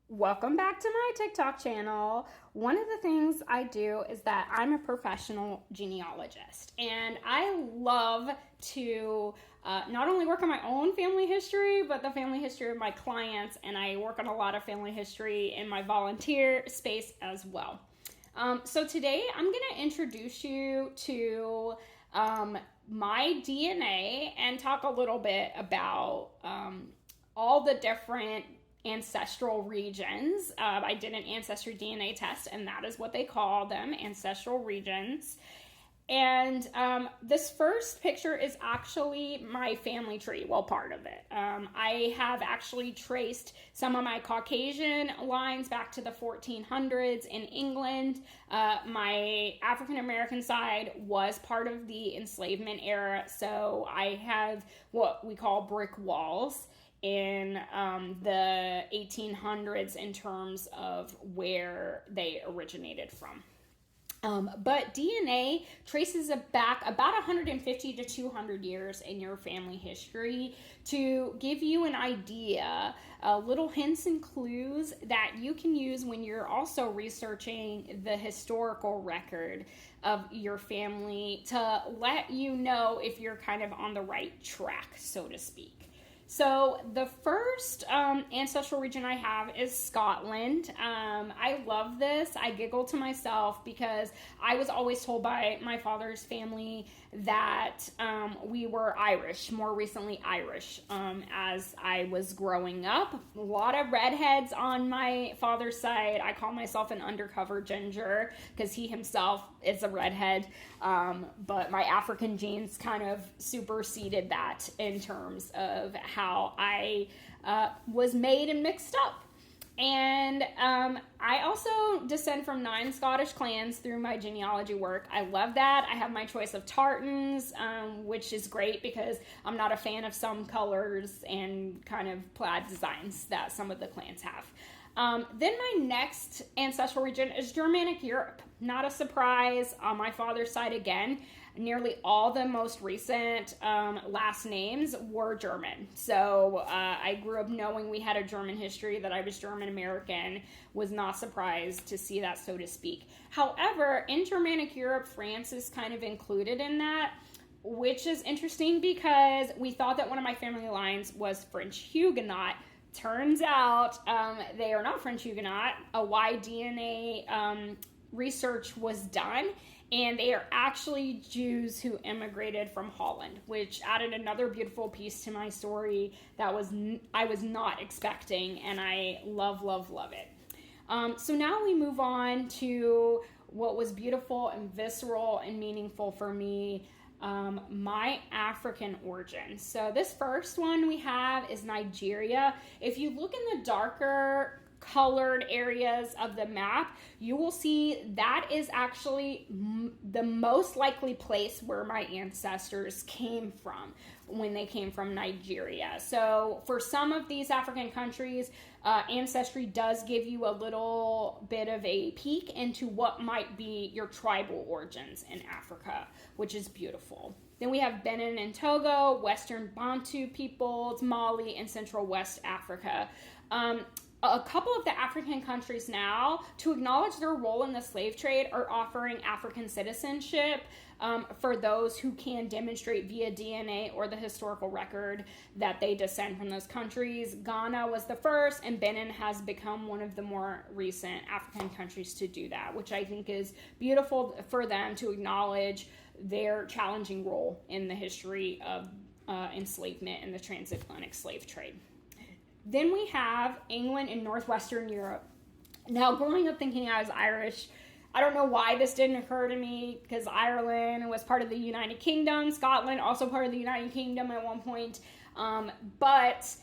Welcome back to my TikTok channel. One of the things I do is that I'm a professional genealogist, and I love to not only work on my own family history, but the family history of my clients, and I work on a lot of family history in my volunteer space as well. So today I'm going to introduce you to my DNA and talk a little bit about all the different ancestral regions. I did an Ancestry DNA test, and that is what they call them, ancestral regions. And this first picture is actually my family tree, well, part of it. I have actually traced some of my Caucasian lines back to the 1400s in England. My African American side was part of the enslavement era, so I have what we call brick walls in the 1800s in terms of where they originated from. But DNA traces back about 150 to 200 years in your family history to give you an idea, little hints and clues that you can use when you're also researching the historical record of your family to let you know if you're kind of on the right track, so to speak. So the first ancestral region I have is Scotland. I love this. I giggle to myself because I was always told by my father's family that we were Irish, more recently Irish, as I was growing up. A lot of redheads on my father's side. I call myself an undercover ginger because he himself is a redhead. But my African genes kind of superseded that in terms of how I was made and mixed up. And I also descend from 9 Scottish clans through my genealogy work. I love that. I have my choice of tartans, which is great because I'm not a fan of some colors and kind of plaid designs that some of the clans have. Then my next ancestral region is Germanic Europe. Not a surprise on my father's side again. Nearly all the most recent last names were German. So I grew up knowing we had a German history, that I was German American, was not surprised to see that, so to speak. However, in Germanic Europe, France is kind of included in that, which is interesting because we thought that one of my family lines was French Huguenot. Turns out they are not French Huguenot. A Y-DNA research was done, and they are actually Jews who immigrated from Holland, which added another beautiful piece to my story that I was not expecting, and I love it. So now we move on to what was beautiful and visceral and meaningful for me, my African origin. So this first one we have is Nigeria. If you look in the darker colored areas of the map, you will see that is actually the most likely place where my ancestors came from when they came from Nigeria. So for some of these African countries, Ancestry does give you a little bit of a peek into what might be your tribal origins in Africa, which is beautiful. Then we have Benin and Togo, Western Bantu peoples, Mali, and Central West Africa. A couple of the African countries now, to acknowledge their role in the slave trade, are offering African citizenship for those who can demonstrate via DNA or the historical record that they descend from those countries. Ghana was the first, and Benin has become one of the more recent African countries to do that, which I think is beautiful for them to acknowledge their challenging role in the history of enslavement and the transatlantic slave trade. Then we have England and Northwestern Europe. Now, growing up thinking I was Irish, I don't know why this didn't occur to me, because Ireland was part of the United Kingdom, Scotland also part of the United Kingdom at one point. But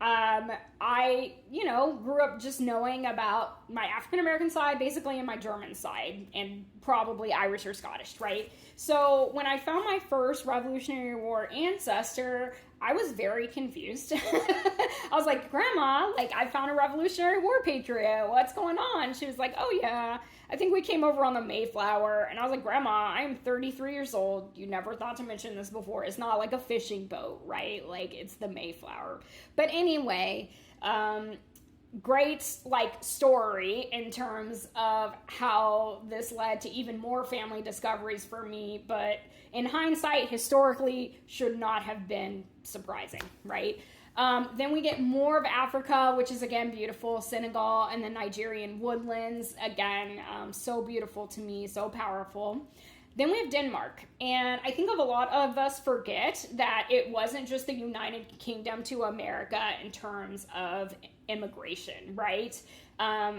I, grew up just knowing about my African American side, basically, and my German side, and probably Irish or Scottish, right? So when I found my first Revolutionary War ancestor, I was very confused. I was like, Grandma, I found a Revolutionary War patriot. What's going on? She was like, oh yeah, I think we came over on the Mayflower. And I was like, Grandma, I'm 33 years old. You never thought to mention this before. It's not like a fishing boat, right? It's the Mayflower. But anyway, great like story in terms of how this led to even more family discoveries for me, but in hindsight, historically, should not have been surprising, right? Then we get more of Africa, which is again beautiful, Senegal and the Nigerian woodlands, again, so beautiful to me, so powerful. Then we have Denmark, and I think a lot of us forget that it wasn't just the United Kingdom to America in terms of immigration, right?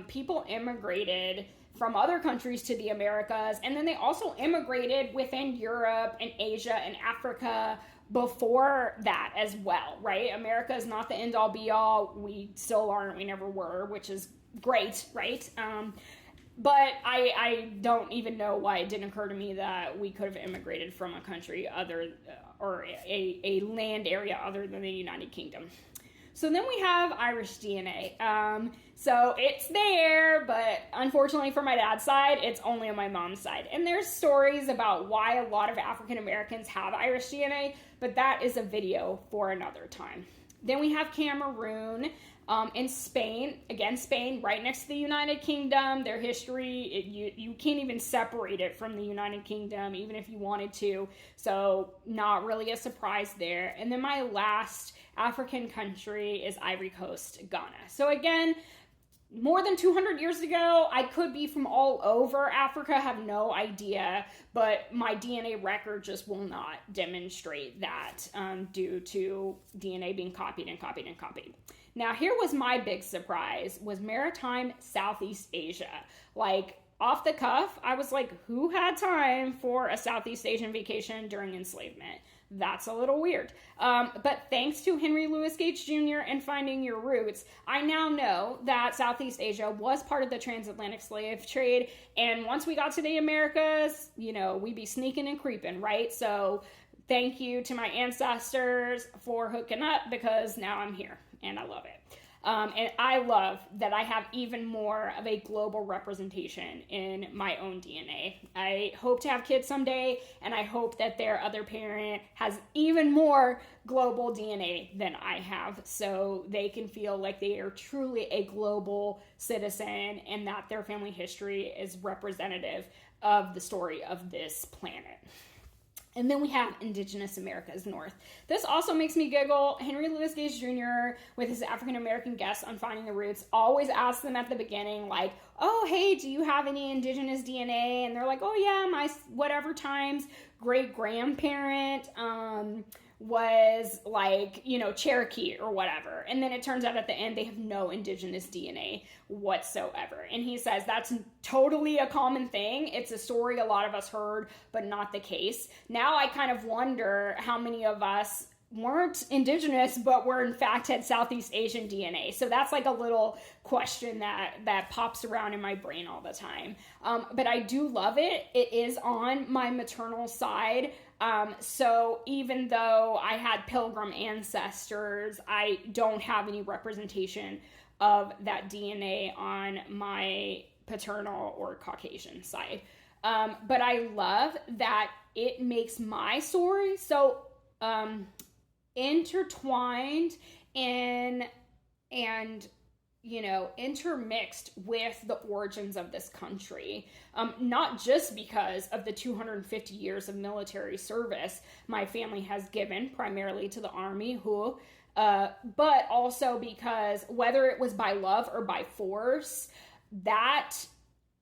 People immigrated from other countries to the Americas, and then they also immigrated within Europe and Asia and Africa before that as well, right? America is not the end-all be-all. We still aren't, we never were, which is great, right? But I don't even know why it didn't occur to me that we could have immigrated from a country other, or a land area other than the United Kingdom. So then we have Irish DNA. So it's there, but unfortunately for my dad's side, it's only on my mom's side. And there's stories about why a lot of African Americans have Irish DNA, but that is a video for another time. Then we have Cameroon. In Spain, again, Spain, right next to the United Kingdom, their history, you can't even separate it from the United Kingdom, even if you wanted to, so not really a surprise there. And then my last African country is Ivory Coast, Ghana. So again, more than 200 years ago, I could be from all over Africa, have no idea, but my DNA record just will not demonstrate that due to DNA being copied and copied and copied. Now, here was my big surprise, was maritime Southeast Asia. Like, off the cuff, I was like, who had time for a Southeast Asian vacation during enslavement? That's a little weird. But thanks to Henry Louis Gates Jr. and Finding Your Roots, I now know that Southeast Asia was part of the transatlantic slave trade. And once we got to the Americas, you know, we'd be sneaking and creeping, right? So thank you to my ancestors for hooking up, because now I'm here and I love it. And I love that I have even more of a global representation in my own DNA. I hope to have kids someday, and I hope that their other parent has even more global DNA than I have, so they can feel like they are truly a global citizen and that their family history is representative of the story of this planet. And then we have Indigenous Americas North. This also makes me giggle. Henry Louis Gates Jr., with his African-American guests on Finding the Roots, always asks them at the beginning, like, oh, hey, do you have any Indigenous DNA? And they're like, oh, yeah, my whatever times great-grandparent was like, you know, Cherokee or whatever. And then it turns out at the end they have no Indigenous DNA whatsoever. And he says that's totally a common thing. It's a story a lot of us heard, but not the case. Now I kind of wonder how many of us weren't Indigenous, but were in fact had Southeast Asian DNA. So that's like a little question that pops around in my brain all the time. But I do love it. It is on my maternal side. So even though I had Pilgrim ancestors, I don't have any representation of that DNA on my paternal or Caucasian side. But I love that it makes my story so intertwined and you know, intermixed with the origins of this country. Not just because of the 250 years of military service my family has given primarily to the Army, but also because whether it was by love or by force, that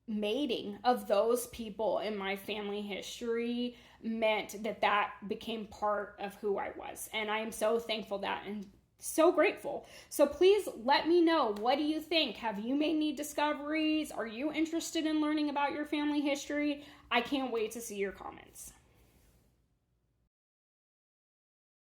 mating of those people in my family history meant that became part of who I was. And I am so thankful that and so grateful. So please let me know, what do you think? Have you made any discoveries? Are you interested in learning about your family history? I can't wait to see your comments.